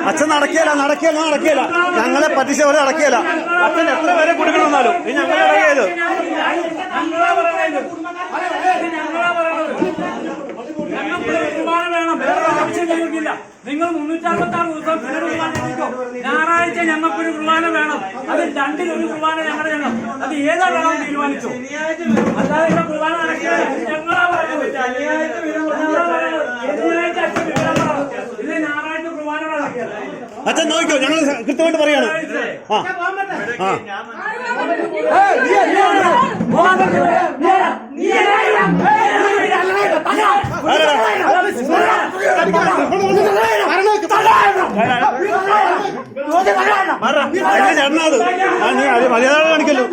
അച്ഛൻ നടക്കിയല്ല നടക്കിയല്ല നടക്കിയല്ല ഞങ്ങളെ പറ്റിച്ച പോലെ നടക്കിയല്ല അച്ഛൻ എത്ര പേരെ കുടിക്കണമെന്നാലും ഈ ഞങ്ങൾ ഇറങ്ങിയത് നിങ്ങൾ 366 ദിവസം ഞായറാഴ്ച ഞങ്ങൾക്കൊരു കുർബാന വേണം. അത് രണ്ടിലൊരു കുർബാന ഞങ്ങളുടെ ഞങ്ങൾ അത് ഏതാ വേണം തീരുമാനിച്ചു. അല്ലാതെ ഇവിടെ കുർബാന നടക്കില്ല. ഞങ്ങളാ പറയുന്നത് ഇത് ഞായറാഴ്ച കുർബാന നടക്കില്ല. അച്ഛൻ നോക്കിയോ ഞങ്ങൾ കൃത്യമായിട്ട് പറയാണ്. ചേട്ടനാത് മര്യാദ കാണിക്കല്ലോ.